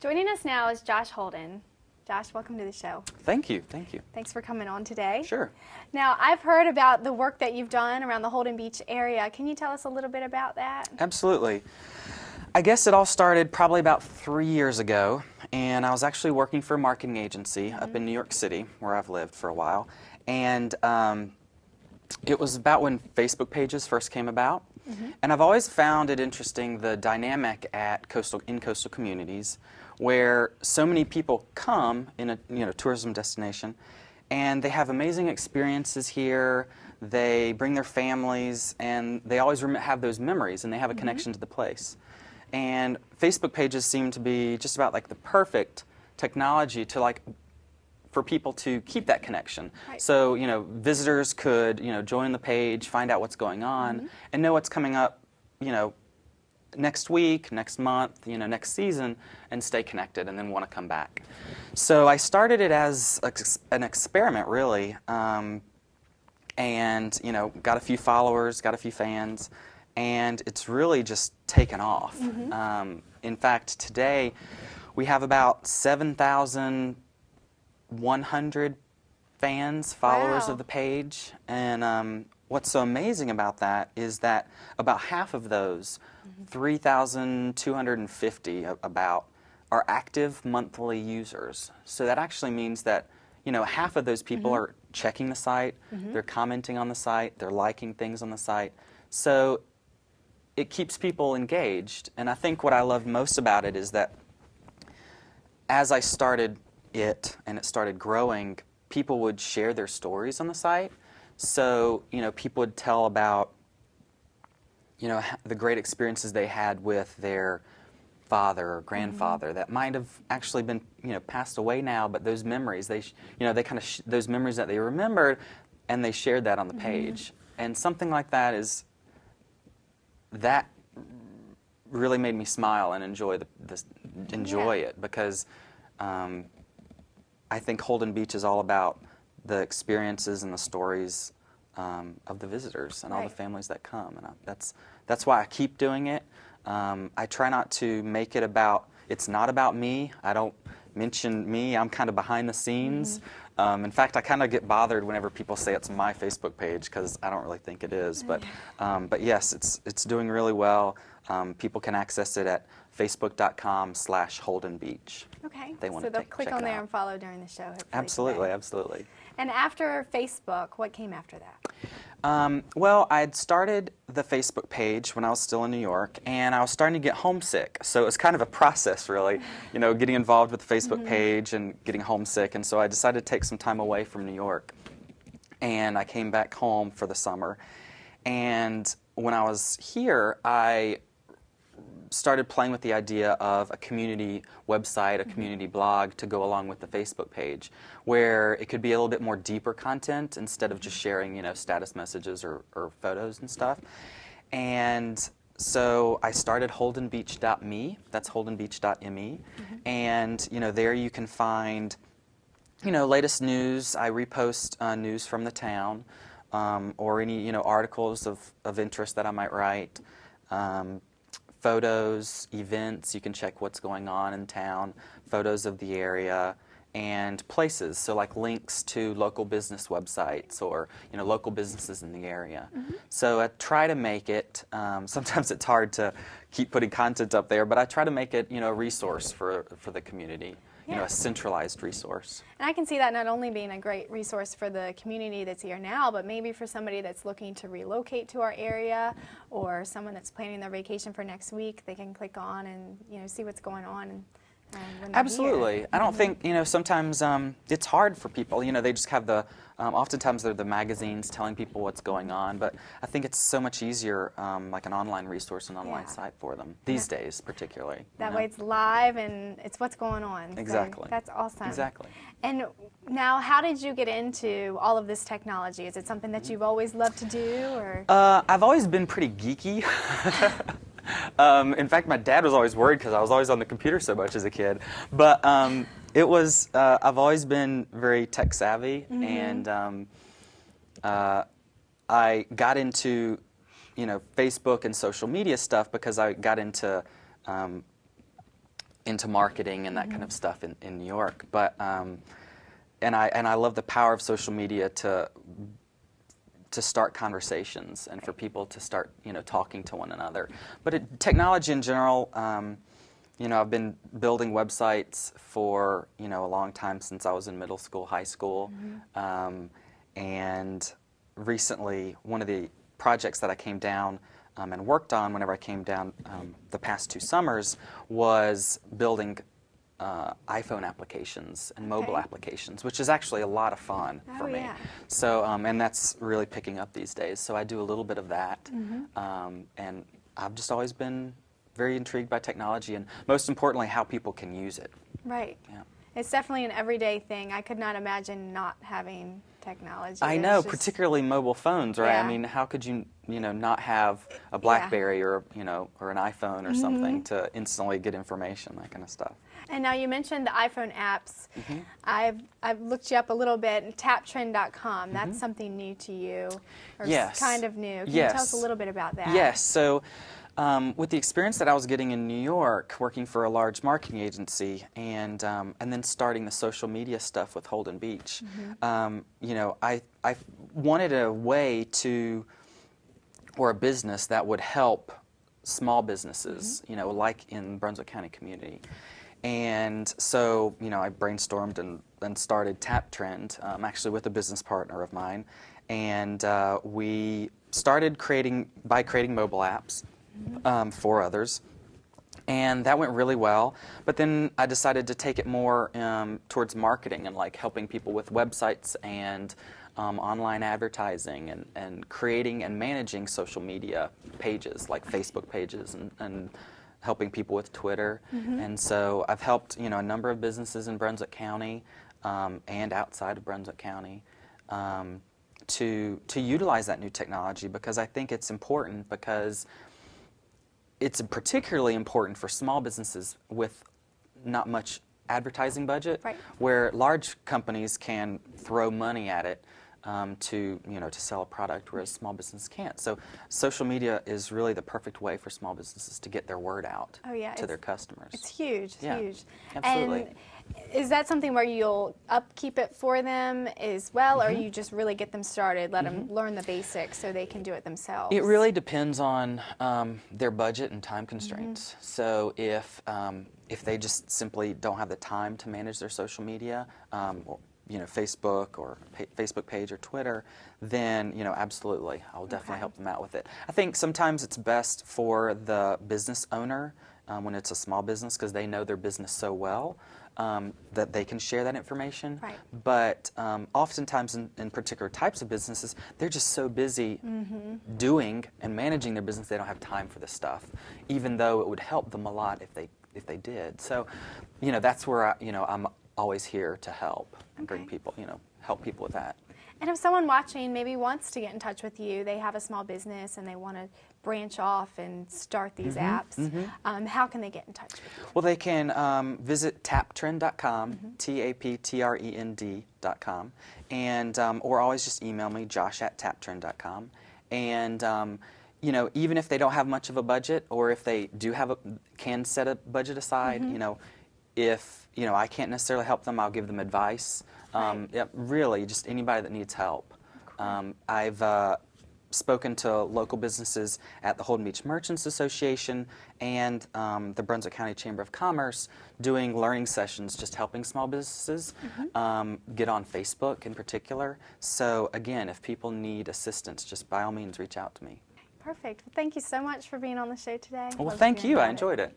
Joining us now is Josh Holden. Josh, welcome to the show. Thank you, thank you. Thanks for coming on today. Sure. Now, I've heard about the work that you've done around the Holden Beach area. Can you tell us a little bit about that? Absolutely. I guess it all started probably about 3 years ago, and I was actually working for a marketing agency up in New York City, where I've lived for a while, and it was about when Facebook pages first came about. And I've always found it interesting, the dynamic at coastal communities, where so many people come in a tourism destination, and they have amazing experiences here. They bring their families, and they always have those memories, and they have a connection to the place. And Facebook pages seem to be just about like the perfect technology to for people to keep that connection. Right. So, visitors could, join the page, find out what's going on, and know what's coming up, next week, next month, next season, and stay connected and then want to come back. So I started it as an experiment, really, and, got a few followers, got a few fans, and it's really just taken off. In fact, today we have about 7,100 fans, followers of the page, and what's so amazing about that is that about half of those, 3,250 about, are active monthly users. So that actually means that half of those people are checking the site, they're commenting on the site, they're liking things on the site. So it keeps people engaged, and I think what I love most about it is that as I started it and it started growing, people would share their stories on the site. So, people would tell about, the great experiences they had with their father or grandfather that might have actually been, passed away now, but those memories, they kind of, those memories that they remembered, and they shared that on the page. And something like that that really made me smile and enjoy it, because I think Holden Beach is all about the experiences and the stories of the visitors and all the families that come, and that's why I keep doing it. I try not to make it about, it's not about me. I don't mention me. I'm kind of behind the scenes. In fact, I kind of get bothered whenever people say it's my Facebook page, because I don't really think it is. But yes, it's doing really well. People can access it at facebook.com/Holden Beach. Okay, They want so to they'll click on there out. and follow during the show. Hopefully Absolutely, today. absolutely. And after Facebook, what came after that? Well, I had started the Facebook page when I was still in New York, and I was starting to get homesick. So it was kind of a process, really, getting involved with the Facebook page and getting homesick. And so I decided to take some time away from New York. And I came back home for the summer. And when I was here, I started playing with the idea of a community website, a community blog to go along with the Facebook page, where it could be a little bit more deeper content instead of just sharing, status messages or photos and stuff. And so I started holdenbeach.me, that's holdenbeach.me, and there you can find latest news. I repost news from the town, or any articles of interest that I might write. Photos, events, you can check what's going on in town, photos of the area, and places, so like links to local business websites or local businesses in the area. So I try to make it, sometimes it's hard to keep putting content up there, but I try to make it a resource for the community. A centralized resource. And I can see that not only being a great resource for the community that's here now, but maybe for somebody that's looking to relocate to our area, or someone that's planning their vacation for next week, they can click on and see what's going on. When they're Absolutely. here. I don't think, sometimes it's hard for people. They just have oftentimes they're the magazines telling people what's going on, but I think it's so much easier, like an online resource, an online site for them, these days particularly. That way it's live and it's what's going on. Exactly. So that's awesome. Exactly. And now, how did you get into all of this technology? Is it something that you've always loved to do, or? I've always been pretty geeky. In fact, my dad was always worried because I was always on the computer so much as a kid. But it was, I've always been very tech savvy, and I got into, Facebook and social media stuff because I got into into marketing and that kind of stuff in New York. But and I love the power of social media to start conversations and for people to start, you know, talking to one another. But technology in general, you know, I've been building websites for, you know, a long time, since I was in middle school, high school. And recently, one of the projects that I came down and worked on whenever I came down the past 2 summers was building iPhone applications and mobile applications, which is actually a lot of fun for me. So, and that's really picking up these days. So I do a little bit of that. And I've just always been very intrigued by technology and, most importantly, how people can use it. Right. Yeah. It's definitely an everyday thing. I could not imagine not having technology. I know, particularly mobile phones, right? I mean, how could you know, not have a BlackBerry or, you know, or an iPhone or something to instantly get information, that kind of stuff. And now you mentioned the iPhone apps. I've looked you up a little bit. Taptrend.com. That's something new to you, or kind of new. Can you tell us a little bit about that? Yes. So, with the experience that I was getting in New York, working for a large marketing agency, and then starting the social media stuff with Holden Beach, you know, I wanted a way to, or a business that would help small businesses, you know, like in Brunswick County community. And so, you know, I brainstormed and started Taptrend, actually with a business partner of mine, and we started creating mobile apps for others, and that went really well. But then I decided to take it more towards marketing and like helping people with websites and online advertising and creating and managing social media pages like Facebook pages and helping people with Twitter. And so I've helped, you know, a number of businesses in Brunswick County and outside of Brunswick County to utilize that new technology, because I think it's important, because it's particularly important for small businesses with not much advertising budget, where large companies can throw money at it to sell a product, whereas small businesses can't. So social media is really the perfect way for small businesses to get their word out to their customers. It's huge. It's huge. Absolutely. And is that something where you'll upkeep it for them as well, or you just really get them started, let them learn the basics so they can do it themselves? It really depends on their budget and time constraints. So if they just simply don't have the time to manage their social media, or you know, Facebook or Facebook page or Twitter, then, you know, absolutely, I'll definitely help them out with it. I think sometimes it's best for the business owner when it's a small business, because they know their business so well that they can share that information. But oftentimes in particular types of businesses, they're just so busy doing and managing their business, they don't have time for this stuff, even though it would help them a lot if they did. So, you know, that's where I'm always here to help and bring people, you know, help people with that. And if someone watching maybe wants to get in touch with you, they have a small business and they want to branch off and start these apps, how can they get in touch with you? Well, they can visit taptrend.com, taptrend.com, and or always just email me, josh@taptrend.com. And you know, even if they don't have much of a budget, or if they do can set a budget aside, you know, if I can't necessarily help them, I'll give them advice. Really, just anybody that needs help. I've spoken to local businesses at the Holden Beach Merchants Association and the Brunswick County Chamber of Commerce, doing learning sessions, just helping small businesses get on Facebook in particular. So again, if people need assistance, just by all means reach out to me. Perfect. Well, thank you so much for being on the show today. Well, thank you. I enjoyed it.